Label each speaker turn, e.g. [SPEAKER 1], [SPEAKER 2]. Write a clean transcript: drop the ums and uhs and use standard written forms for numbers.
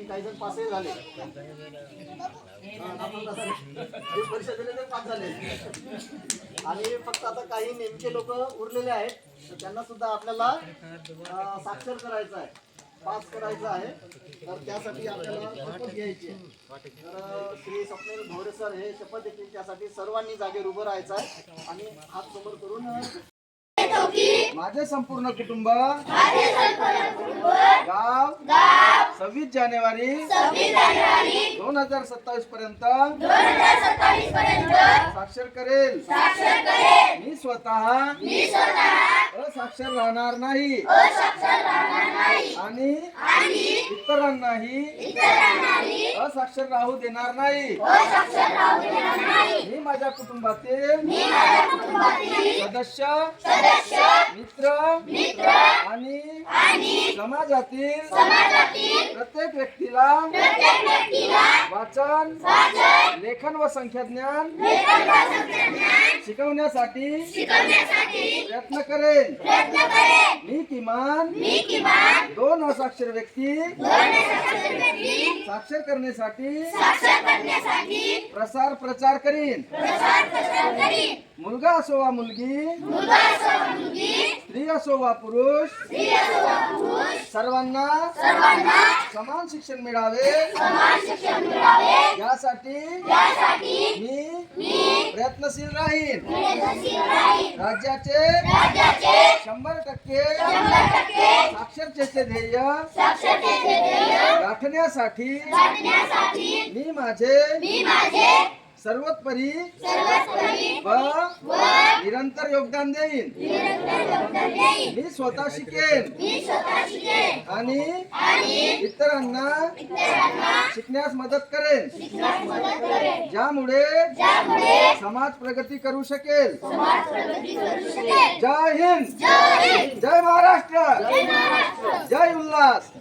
[SPEAKER 1] काही जण पासही झाले. जे परीक्षा दिले ते पास झाले. आणि फक्त आता काही नेमके लोक उरलेले आहेत, तर त्यांना सुद्धा आपल्याला साक्षर करायचं आहे, पास करायचं आहे. तर त्यासाठी आपल्याला शपथ घ्यायची आहे. तर श्री स्वप्नील भोरे सर हे शपथ घेतील, त्यासाठी सर्वांनी जागेवर उभं राहायचं आहे आणि हात समोर करून माझे संपूर्ण कुटुंब गाव 26 जानेवारी 2027 पर्यंत साक्षर करेल. मी स्वतः असाक्षर राहणार नाही आणि इतरांनाही असाक्षर राहू देणार नाही. मी माझ्या कुटुंबातील सदस्य, मित्र आणि समाजातील प्रत्येक व्यक्तीला वाचन, लेखन व संख्याज्ञान शिकवण्यासाठी प्रयत्न करेन. मी किमान 2 असाक्षर व्यक्ती साक्षर करण्यासाठी प्रचार करीन. मुलगा असो वा मुलगी, स्त्री असो वा पुरुष, सर्वांना समान शिक्षण मिळावे यासाठी मी प्रयत्नशील राहीन. राज्याचे 100% साक्षरतेचे ध्येय गाठण्यासाठी मी माझे सर्वोपरी व निरंतर योगदान देईन. मी स्वतः शिकेन आणि इतरांना शिकण्यास मदत करेन, ज्यामुळे समाज प्रगती करू शकेल. जय हिंद, जय महाराष्ट्र, जय उल्हास.